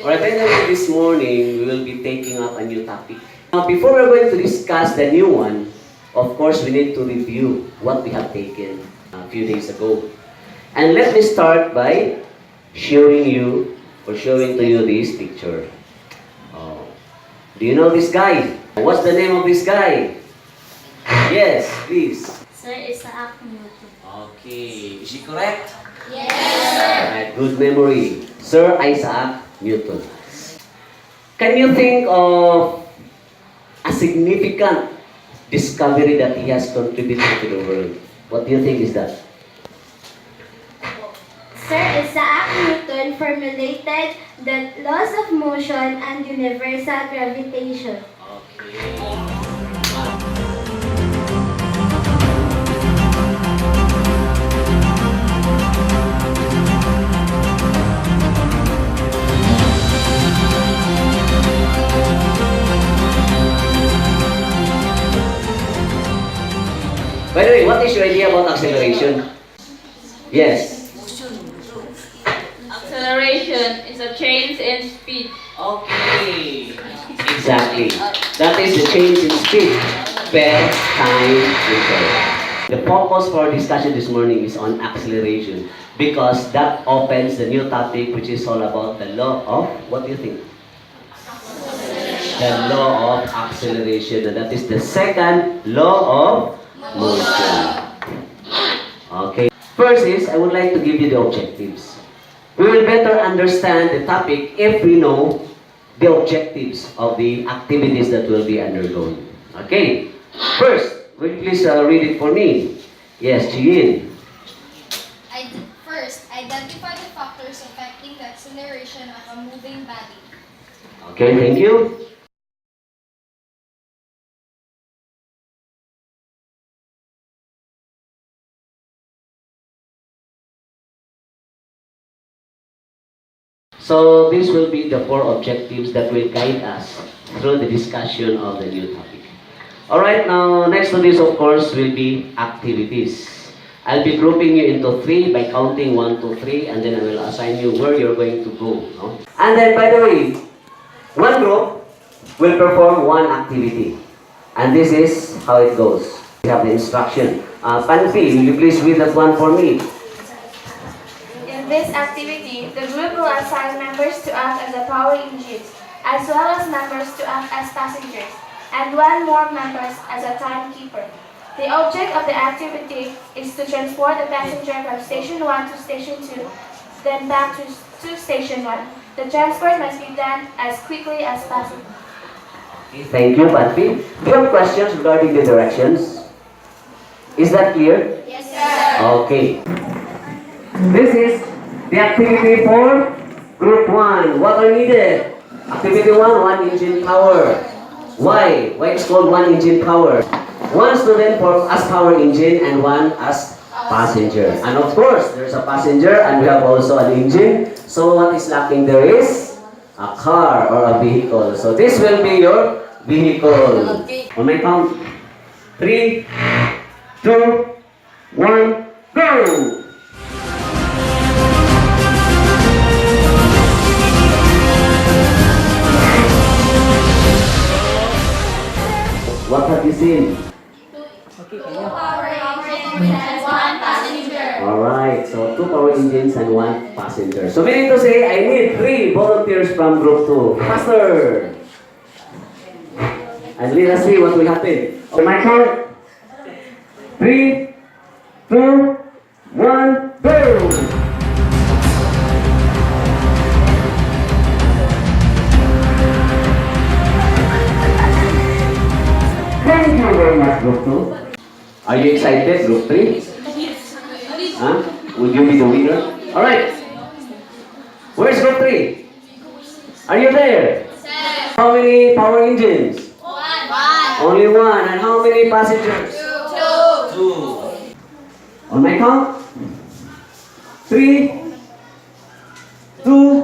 Alright, by the way, this morning, we will be taking up a new topic. Now, before we're going to discuss the new one, of course, we need to review what we have taken a few days ago. And let me start by showing to you this picture. Do you know this guy? What's the name of this guy? Yes, please. Sir Isaac Newton. Okay, is he correct? Yes, sir. Alright, good memory. Sir Isaac Newton. Can you think of a significant discovery that he has contributed to the world? What do you think is that? Sir Isaac Newton formulated the laws of motion and universal gravitation. Okay. By the way, what is your idea about acceleration? Yes. Acceleration is a change in speed. Okay. Exactly. That is the change in speed per time interval. The focus for our discussion this morning is on acceleration because that opens the new topic which is all about the law of, what do you think? The law of acceleration, and that is the second law of motion. Okay. First is, I would like to give you the objectives. We will better understand the topic if we know the objectives of the activities that will be undergone. Okay. First, will you please read it for me? Yes, Jean. First, identify the factors affecting the acceleration of a moving body. Okay, thank you. So this will be the 4 objectives that will guide us through the discussion of the new topic. Alright, now next to this of course will be activities. I'll be grouping you into 3 by counting 1, 2, 3 and then I will assign you where you're going to go. No? And then by the way, one group will perform one activity. And this is how it goes. We have the instruction. Panfi, will you please read that one for me? In this activity, the group will assign members to act as a power engines, as well as members to act as passengers, and 1 more member as a timekeeper. The object of the activity is to transport the passenger from Station 1 to Station 2, then back to Station 1. The transport must be done as quickly as possible. Thank you, Panfi. Do you have questions regarding the directions? Is that clear? Yes, sir. Okay. This is the activity for Group 1. What are needed? Activity 1, 1 engine power. Why? Why it's called 1 engine power? 1 student for as power engine and 1 as passenger. And of course, there's a passenger and we have also an engine. So what is lacking there is a car or a vehicle. So this will be your vehicle. On my count. 3, 2, 1, go! What have you seen? 2 power engines and 1 passenger. Alright, so 2 power engines and 1 passenger. So meaning to say, I need 3 volunteers from group 2. Faster! And let us see what will happen. On my count. 3, 2, 1, go! Thank you very much, Group 2. Are you excited, Group 3? Huh? Would you be the winner? Alright. Where's Group 3? Are you there? How many power engines? 1. Only 1. And how many passengers? 2. On my count? 3, 2,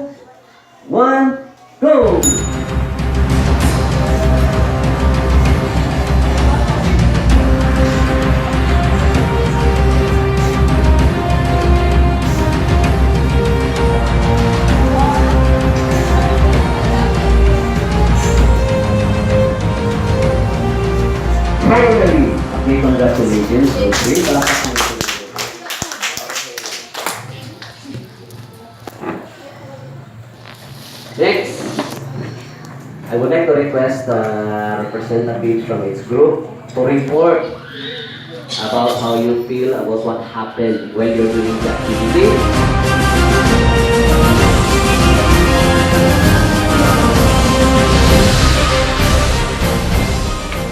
1, go! engine. Okay, palakpakan natin. Next, I would like to request a representative from its group to report about how you feel about what happened when you're doing the activity.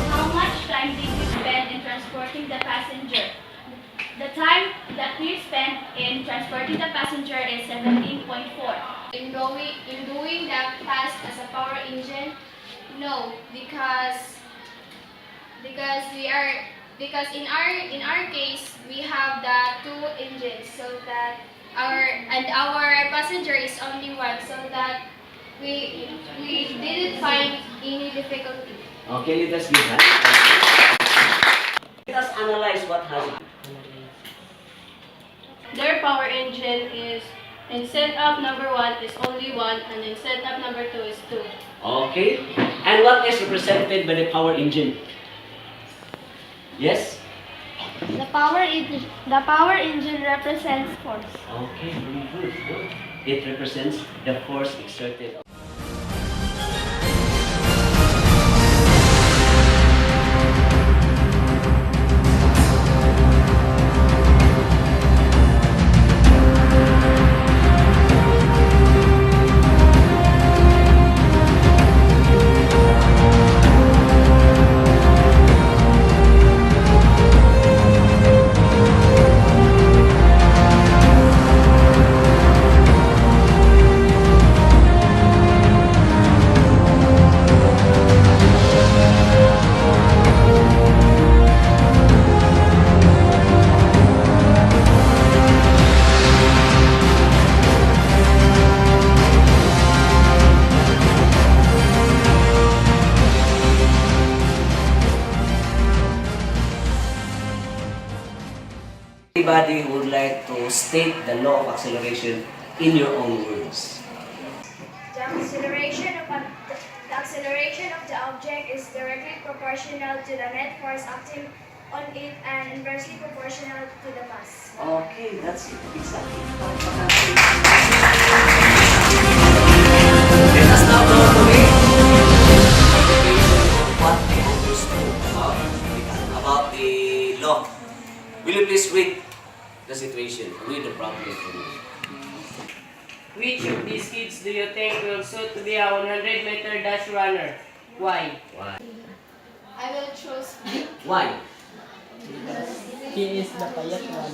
How much time did you spend in transporting the passenger? The time that we spent in transporting the passenger is 17.4. In doing that task as a power engine? No, because in our case we have the two engines, so that our passenger is only one, so that we didn't find any difficulty. Okay, let us give that. Let us analyze what happened. Their power engine is, in setup number 1 is only 1, and in setup number 2 is 2. Okay, and what is represented by the power engine? Yes? The power engine represents force. Okay, very good. Good. It represents the force exerted. Anybody would like to state the law of acceleration in your own words? The acceleration of the object is directly proportional to the net force acting on it and inversely proportional to the mass. Okay, that's it. Exactly. Let us now go to the what we understood about the law. Will you please read the situation, read the problem for me? Which of these kids do you think will suit to be a 100-meter dash runner? Why? Why? I will choose Why? He is the payat one.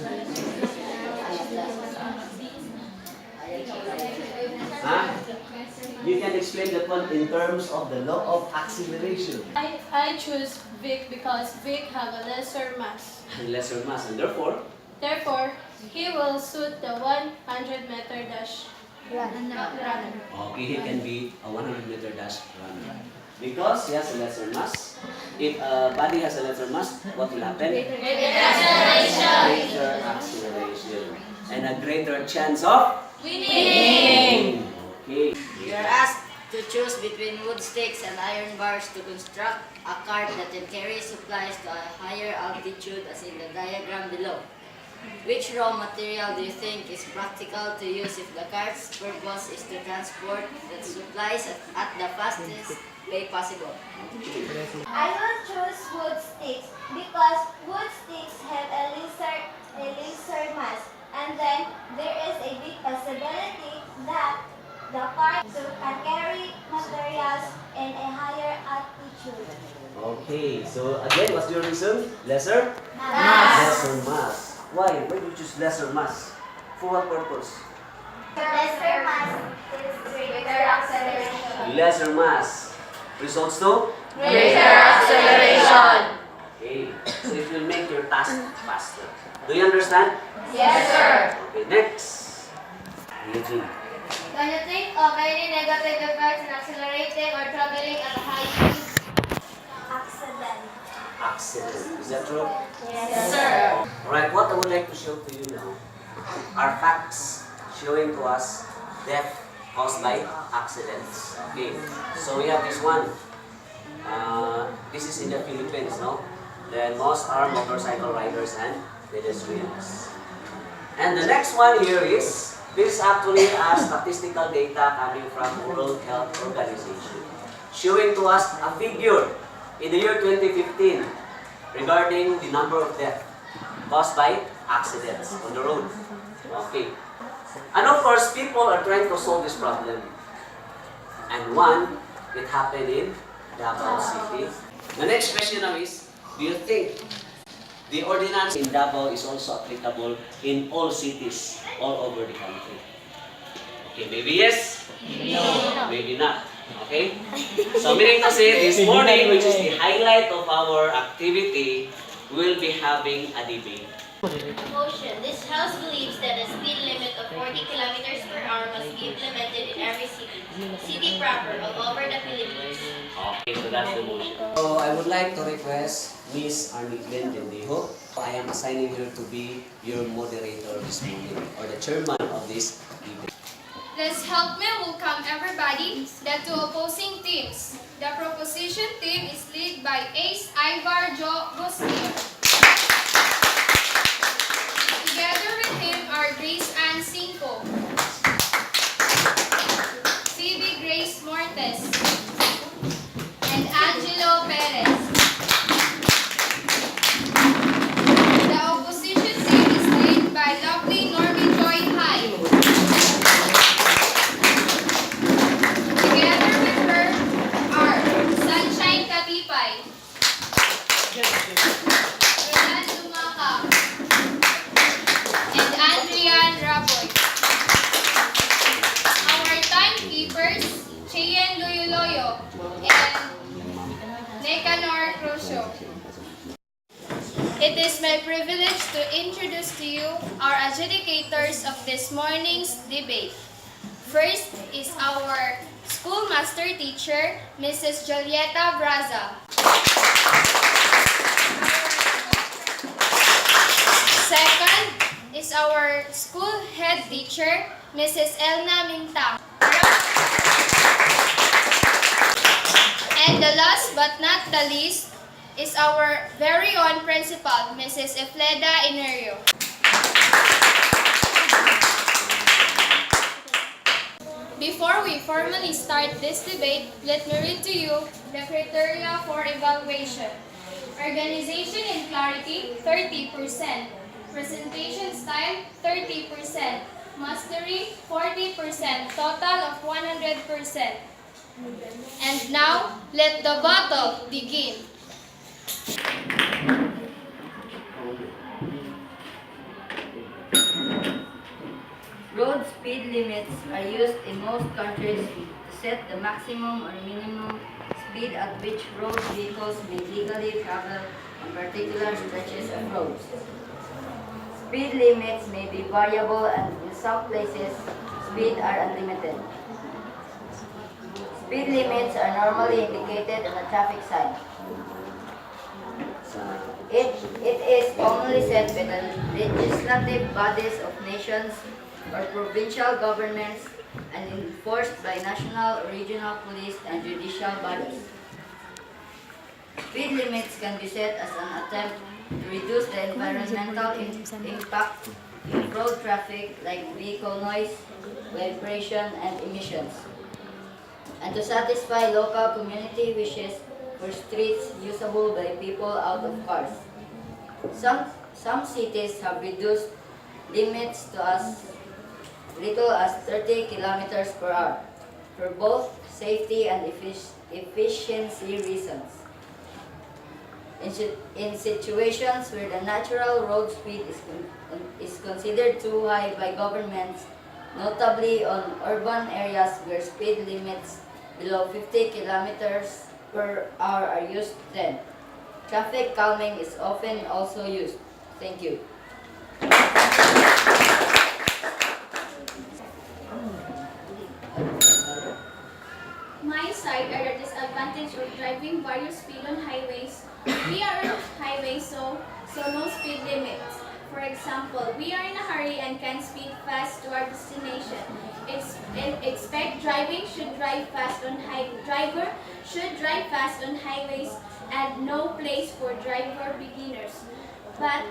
Huh? You can explain that one in terms of the law of acceleration. I choose Vic because Vic have a lesser mass. Lesser mass, and therefore, Therefore, he will suit the 100-meter dash runner. okay, he can be a 100-meter dash runner. Because he has a lesser mass. If a body has a lesser mass, what will happen? Greater acceleration. And a greater chance of winning. Okay. You are asked to choose between wood sticks and iron bars to construct a cart that can carry supplies to a higher altitude as in the diagram below. Which raw material do you think is practical to use if the cart's purpose is to transport the supplies at the fastest way possible? I will choose wood sticks because wood sticks have a lesser mass, and then there is a big possibility that the cart can carry materials in a higher altitude. Okay, so again, what's your reason? Lesser? Mass. Lesser mass. Why? Why do you choose lesser mass? For what purpose? Lesser mass is greater acceleration. Lesser mass results to? Greater acceleration. Okay, so it will make your task faster. Do you understand? Yes, sir. Okay, next. Eugene. Can you think of any negative effects in accelerating or traveling at a high speed? Accident. Accident. Is that true? Yes, sir. Alright, what I would like to show to you now are facts showing to us death caused by accidents. Okay, so we have this one. This is in the Philippines, no? Then most are motorcycle riders and pedestrians. And the next one here is, this is actually a statistical data coming from World Health Organization, showing to us a figure in the year 2015 regarding the number of deaths caused by accidents on the road. Okay. And of course, people are trying to solve this problem. And one, it happened in Davao City. The next question now is, do you think the ordinance in Davao is also applicable in all cities all over the country? Okay, maybe yes, no, maybe not. Okay? So meaning to say, this morning, which is the highlight of our activity, we'll be having a debate. Motion. This House believes that a speed limit of 40 kilometers per hour must be implemented in every city proper, all over the Philippines. Okay, so that's the motion. So I would like to request Miss Arniglin Gendijo. I am assigning her to be your moderator this morning, or the chairman of this debate. Let's help me welcome everybody, the two opposing teams. The proposition team is led by Ace Ivar Jo Busnier. Together with him are Grace Ann Cinco, Phoebe Grace Mortes, and Angelo Perez. The opposition team is led by lovely Normie Joy Hyde. Together with her are Sunshine Katipay, Ronan Lumaka, and Adrian Raboy. Our timekeepers, Cheyenne Loyoloyo and Necanor Crucio. It is my privilege to introduce to you our adjudicators of this morning's debate. First is our schoolmaster teacher, Mrs. Julieta Braza. Second is our school head teacher, Mrs. Elna Mintang. And the last but not the least is our very own principal, Mrs. Efleda Inerio. Before we formally start this debate, let me read to you the criteria for evaluation. Organization and clarity, 30%. Presentation style, 30%. Mastery, 40%. Total of 100%. And now, let the battle begin. Road speed limits are used in most countries to set the maximum or minimum speed at which road vehicles may legally travel on particular stretches of roads. Speed limits may be variable, and in some places, speed are unlimited. Speed limits are normally indicated on a traffic sign. It is commonly set by the legislative bodies of nations or provincial governments and enforced by national, regional police and judicial bodies. Speed limits can be set as an attempt to reduce the environmental impact of road traffic like vehicle noise, vibration, and emissions, and to satisfy local community wishes for streets usable by people out of cars. Some cities have reduced limits to as little as 30 kilometers per hour for both safety and efficiency reasons. In situations where the natural road speed is considered too high by governments, notably on urban areas where speed limits below 50 kilometers per hour are used, then traffic calming is often also used. Thank you. My side are the disadvantage of driving various speed on highways. We are on highways, so no speed limits. For example, we are in a hurry and can speed fast to our destination. Expect driver should drive fast on highways and no place for driver beginners. But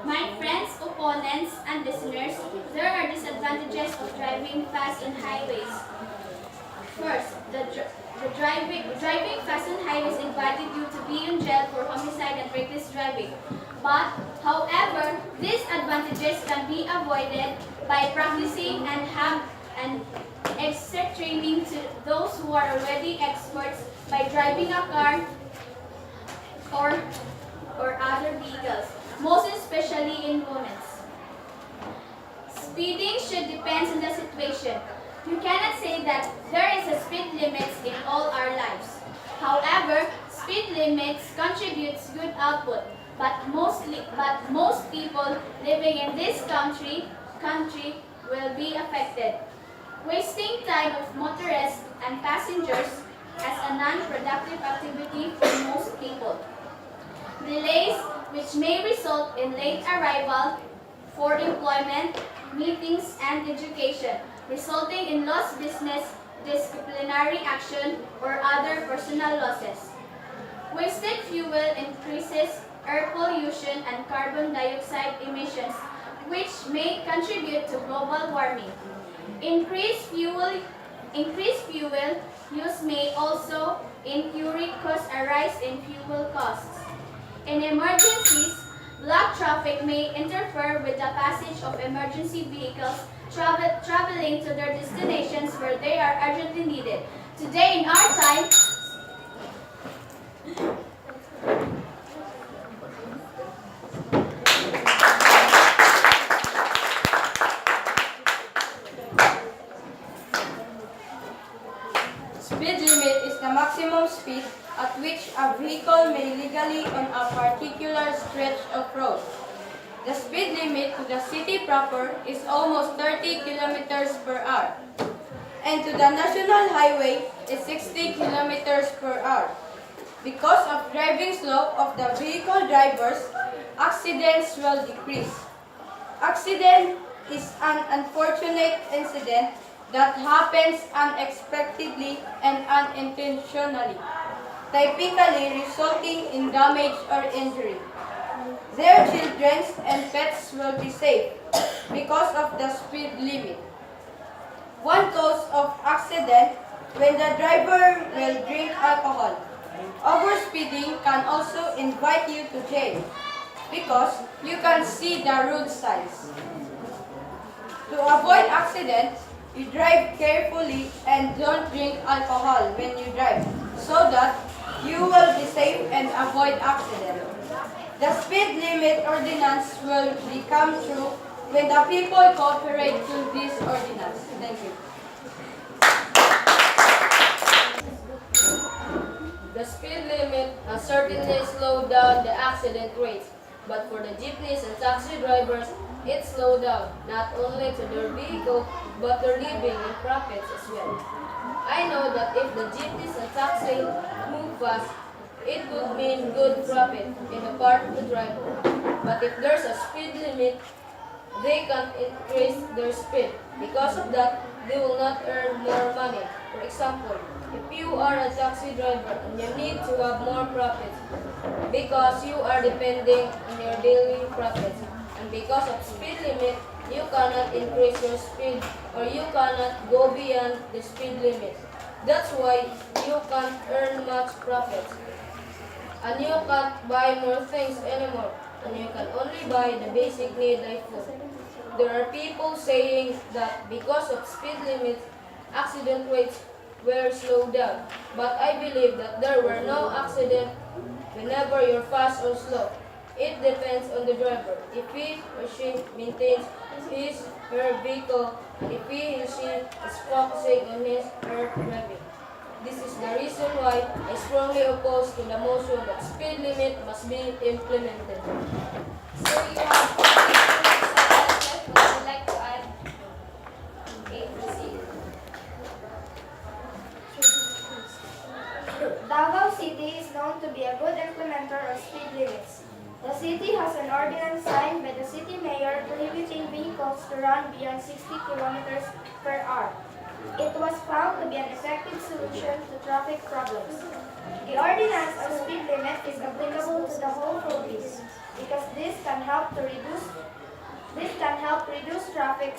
my friends, opponents, and listeners, there are disadvantages of driving fast on highways. First, driving fast on highways invited you to be in jail for homicide and reckless driving. But, however, these advantages can be avoided by practicing and extra training to those who are already experts by driving a car or other vehicles, most especially in women's. Speeding should depend on the situation. You cannot say that there is a speed limit in all our lives. However, speed limits contributes good output, but most people living in this country will be affected. Wasting time of motorists and passengers as a non-productive activity for most people. Delays which may result in late arrival for employment, meetings, and education, resulting in lost business, disciplinary action, or other personal losses. Wasted fuel increases air pollution and carbon dioxide emissions, which may contribute to global warming. Increased fuel use may also incur cause a rise in fuel costs. In emergencies, blocked traffic may interfere with the passage of emergency vehicles traveling to their destinations where they are urgently needed. Today in our time, speed limit is the maximum speed at which a vehicle may legally on a particular stretch of road. The speed limit to the city proper is almost 30 kilometers per hour, and to the national highway is 60 kilometers per hour. Because of driving slow of the vehicle drivers, accidents will decrease. Accident is an unfortunate incident that happens unexpectedly and unintentionally, typically resulting in damage or injury. Their children and pets will be safe because of the speed limit. One cause of accident when the driver will drink alcohol. Overspeeding can also invite you to jail because you can see the road signs. To avoid accidents, you drive carefully and don't drink alcohol when you drive so that you will be safe and avoid accident. The speed limit ordinance will become true when the people cooperate to this ordinance. Thank you. The speed limit has certainly slowed down the accident rates, but for the jeepneys and taxi drivers, it slowed down not only to their vehicle, but their living and profits as well. I know that if the jeepneys and taxi move fast, it would mean good profit in the part of the driver. But if there's a speed limit, they can't increase their speed. Because of that, they will not earn more money. For example, if you are a taxi driver and you need to have more profits because you are depending on your daily profits, and because of speed limit, you cannot increase your speed or you cannot go beyond the speed limit. That's why you can't earn much profits. And you can't buy more things anymore, and you can only buy the basic need like food. There are people saying that because of speed limits, accident rates were slowed down. But I believe that there were no accidents whenever you're fast or slow. It depends on the driver. If he or she maintains his or her vehicle, and if he or she is focusing on his or her driving. This is the reason why I strongly oppose to the motion that speed limit must be implemented. So you have would you like to add? Okay, proceed. Davao City is known to be a good implementer of speed limits. The city has an ordinance signed by the city mayor prohibiting vehicles to run beyond 60 kilometers per hour. It was found to be an effective solution to traffic problems. The ordinance on speed limit is applicable to the whole Philippines because this can help reduce traffic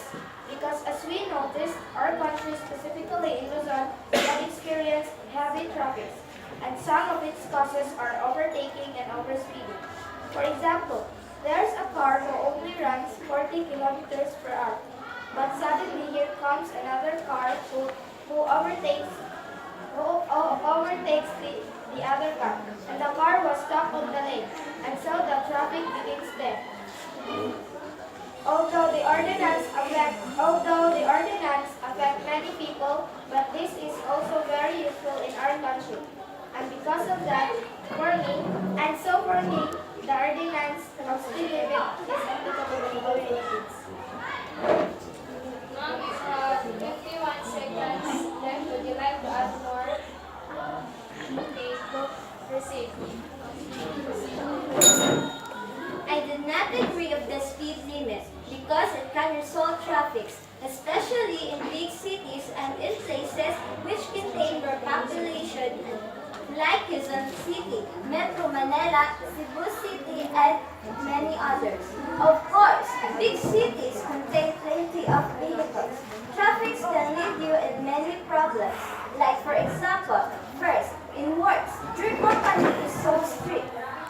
because as we noticed, our country, specifically in Luzon, can experience heavy traffic, and some of its causes are overtaking and overspeeding. For example, there's a car who only runs 40 kilometers per hour, but suddenly here comes another car who overtakes the other car, and the car was stuck on the lane, and so the traffic begins there. Although the ordinance affect many people, but this is also very useful in our country. And because of that, for me, the ordinance of speed limit is applicable in all Philippines. Ma'am, 51 seconds left. Would you like to add more? Okay, proceed. I do not agree with the speed limit because it can resolve traffic, especially in big cities and in places which contain more population like Quezon City, Metro Manila, Cebu City, and many others. Of course, big cities contain plenty of vehicles. Traffic can lead you in many problems. Like for example, first, in works, your company is so strict.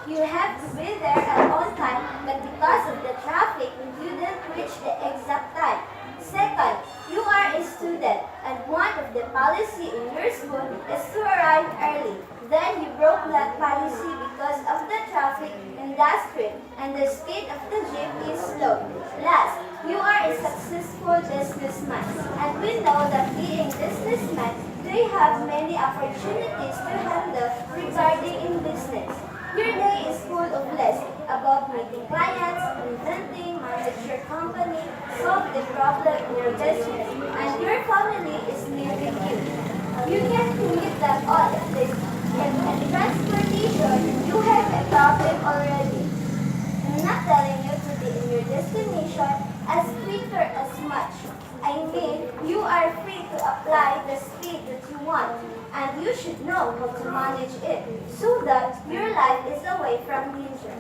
You have to be there at on time, but because of the traffic, you didn't reach the exact time. Second, you are a student, and one of the policy in your school is to arrive early. Then you broke that policy because of the traffic in that street, and the speed of the jeep is slow. Last, you are a successful businessman, and we know that being businessmen, they have many opportunities to handle regarding in business. Your day is full of less about meeting clients, inventing, manage your company, solve the problem in your business, and your family is living you. You can commit that all of this. And in transportation, you have a problem already. I'm not telling you to be in your destination as quicker as much. I mean, you are free to apply the speed that you want, and you should know how to manage it so that your life is away from danger.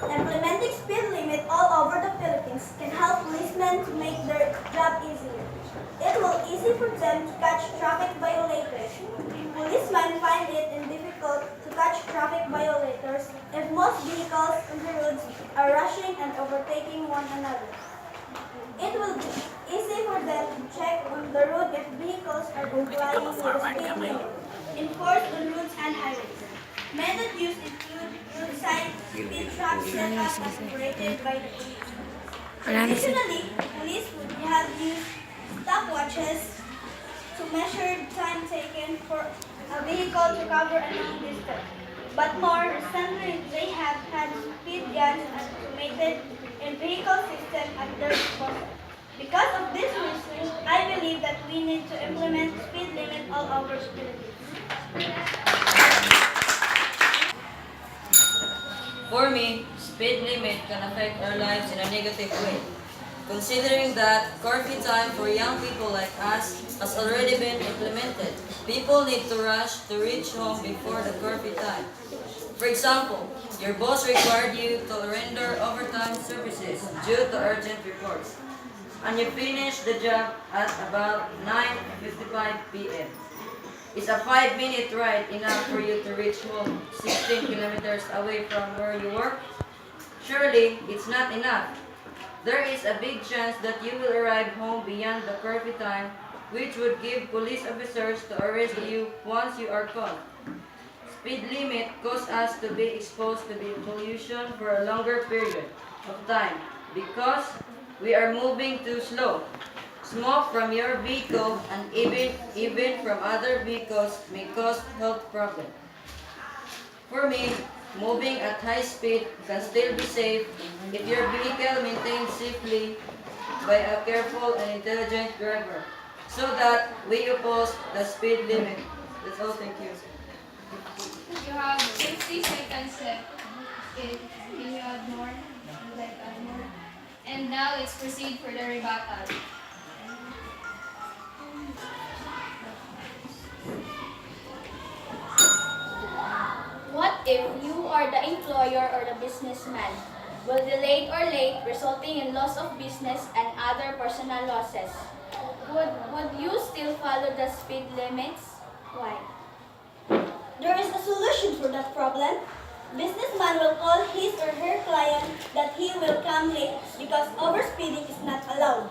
Implementing speed limit all over the Philippines can help policemen to make their job easier. It will easy for them to catch traffic violators. Policemen find it difficult to catch traffic violators if most vehicles on the roads are rushing and overtaking one another. It will be easy for them to check on the road if vehicles are complying with the speed limit enforced on roads and highways. Method used include roadside speed traps set up and operated by the police. Additionally, police would have used stopwatches to measure the time taken for a vehicle to cover a long distance. But more recently, they have had speed guns automated in vehicle system at their disposal. Because of this reason, I believe that we need to implement speed limit all over the Philippines. For me, speed limit can affect our lives in a negative way. Considering that curfew time for young people like us has already been implemented, people need to rush to reach home before the curfew time. For example, your boss required you to render overtime services due to urgent reports, and you finish the job at about 9:55 p.m. Is a 5-minute ride enough for you to reach home 16 kilometers away from where you work? Surely, it's not enough. There is a big chance that you will arrive home beyond the curfew time, which would give police officers to arrest you once you are caught. Speed limit causes us to be exposed to the pollution for a longer period of time because we are moving too slow. Smoke from your vehicle and even from other vehicles may cause health problems. For me, moving at high speed can still be safe if your vehicle maintained safely by a careful and intelligent driver, so that we oppose the speed limit. That's all, thank you. You have 60 seconds left. If you have more, you would like to add more. And now let's proceed for the rebuttal. What if you are the employer or the businessman? Will delayed or late, resulting in loss of business and other personal losses? Would you still follow the speed limits? Why? There is a solution for that problem. Businessman will call his or her client that he will come late because overspeeding is not allowed.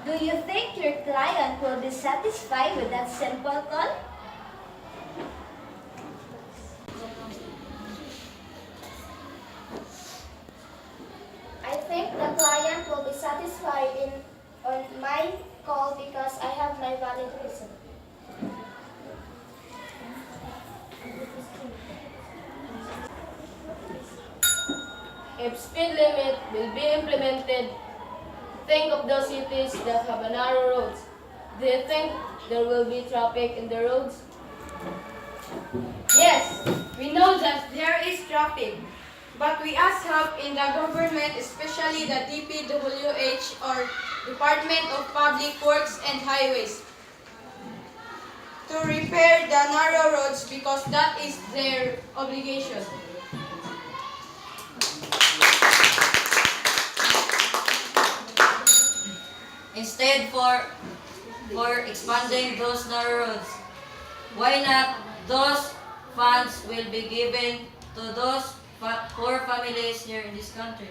Do you think your client will be satisfied with that simple call? I think the client will be satisfied on my call because I have my valid reason. If speed limit will be implemented, think of those cities that have narrow roads. Do you think there will be traffic in the roads? Yes, we know that there is traffic, but we ask help in the government, especially the DPWH or Department of Public Works and Highways, to repair the narrow roads because that is their obligation. Instead for expanding those narrow roads, why not those funds will be given to those poor families here in this country?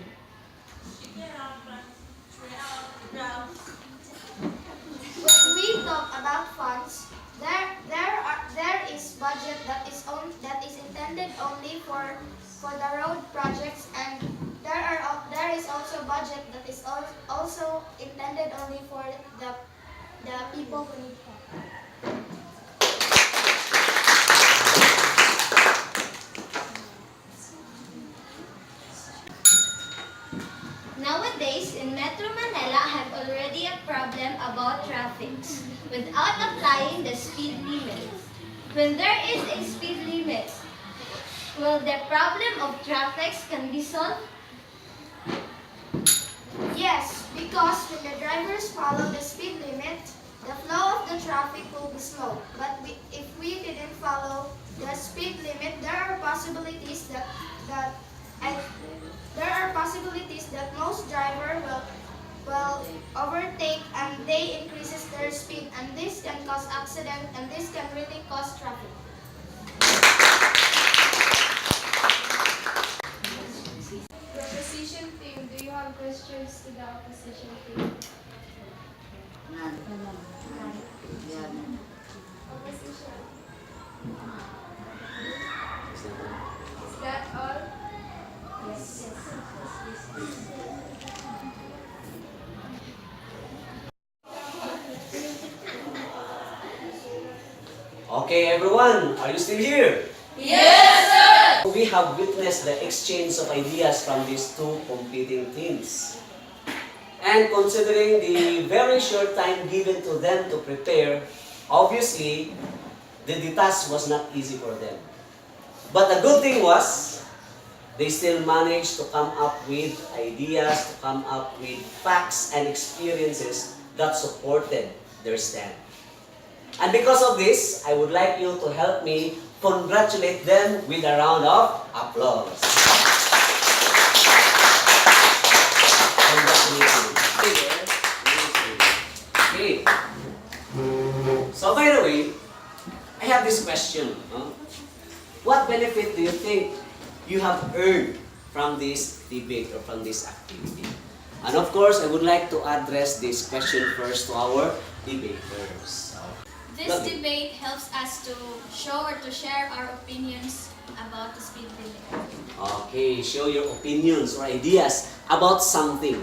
When we talk about funds, there is budget that is intended only for the road projects, and there is also budget that is also intended only for the people who need help. Nowadays, in Metro Manila have already a problem about traffic without applying the speed limit. When there is a speed limit, will the problem of traffic can be solved? Yes, because when the drivers follow the speed limit, the flow of the traffic will be slow. But if we didn't follow the speed limit, there are possibilities that most drivers will overtake and they increases their speed, and this can cause accident, and this can really cause traffic. The opposition team, do you have questions to the opposition team? None. Yeah. Opposition. Is that all? Yes. Okay, everyone, are you still here? Yes, sir! We have witnessed the exchange of ideas from these two competing teams. And considering the very short time given to them to prepare, obviously, the task was not easy for them. But the good thing was, they still managed to come up with ideas, to come up with facts and experiences that supported their stand. And because of this, I would like you to help me congratulate them with a round of applause. Congratulations. Okay. So by the way, I have this question. What benefit do you think you have earned from this debate or from this activity? And of course, I would like to address this question first to our debaters. This debate helps us to show or to share our opinions about the speed limit. Okay, show your opinions or ideas about something.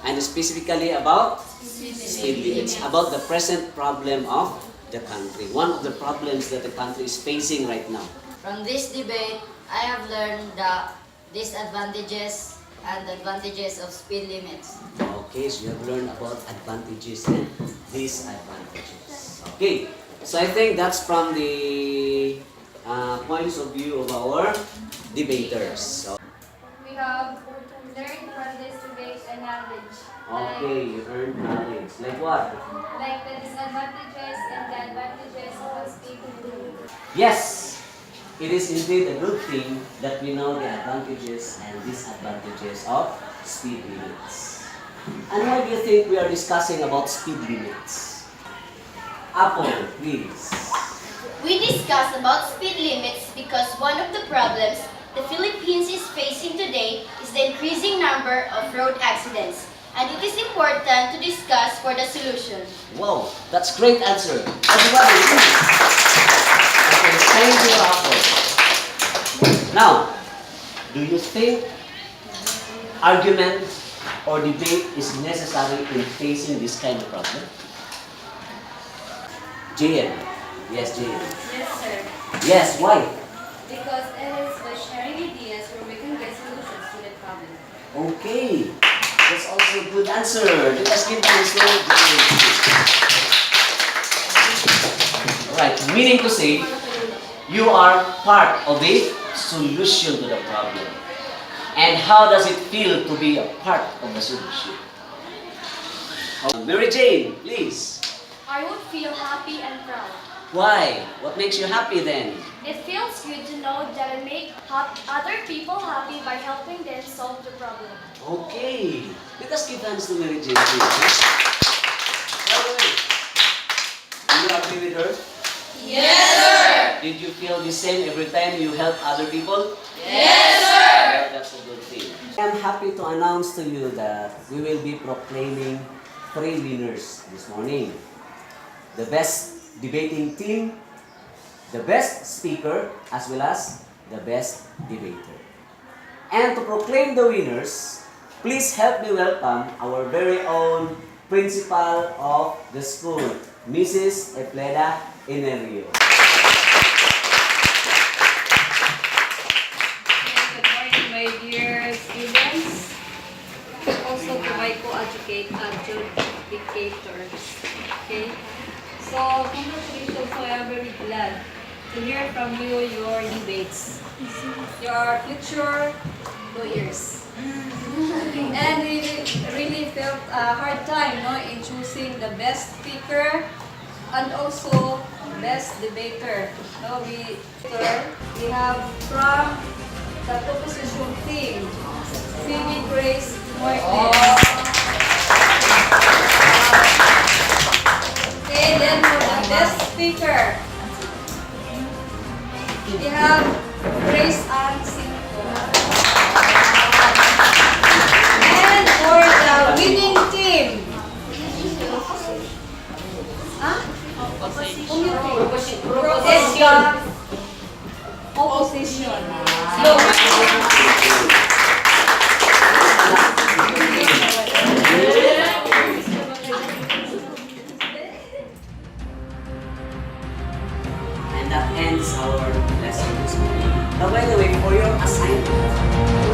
And specifically about speed limits, about the present problem of the country. One of the problems that the country is facing right now. From this debate, I have learned the disadvantages and advantages of speed limits. Okay, so you have learned about advantages and disadvantages. Okay, so I think that's from the points of view of our debaters. So, We have learned from this debate a knowledge. okay, you earned knowledge. Like what? Like the disadvantages and the advantages of speed limit. Yes, it is indeed a good thing that we know the advantages and disadvantages of speed limits. And why do you think we are discussing about speed limits? Apple, please. We discuss about speed limits because one of the problems the Philippines is facing today is the increasing number of road accidents, and it is important to discuss for the solution. Wow, that's great answer. Everybody, please. Okay, thank you, Apple. Now, do you think argument or debate is necessary in facing this kind of problem? JM. Yes, JM. Yes, sir. Yes, why? Because it is by sharing ideas where we can get solutions to the problem. Okay, that's also a good answer. Let us give them so Right, meaning to say, you are part of the solution to the problem. And how does it feel to be a part of the solution? Mary Jane, please. I would feel happy and proud. Why? What makes you happy then? It feels good to know that I make other people happy by helping them solve the problem. Okay, let us give hands to Mary Jane, please. By the way, do you agree with her? Yes, sir! Did you feel the same every time you help other people? Yes, sir! Well, that's a good thing. I'm happy to announce to you that we will be proclaiming 3 winners this morning. The best debating team, the best speaker, as well as the best debater. And to proclaim the winners, please help me welcome our very own principal of the school, Mrs. Epleda Inerio. Good morning, my dear students. Also to my co-educators. Okay? So, congratulations. So, I am very glad to hear from you your debates. Your future lawyers. And we really felt a hard time in choosing the best speaker and also best debater. We have from the opposition team, Phoebe Grace Martin. Okay, then for the best speaker, we have Grace Ann Cinco. And for the winning team, opposition. And that ends our lesson this morning. Now, by the way, for your assignment,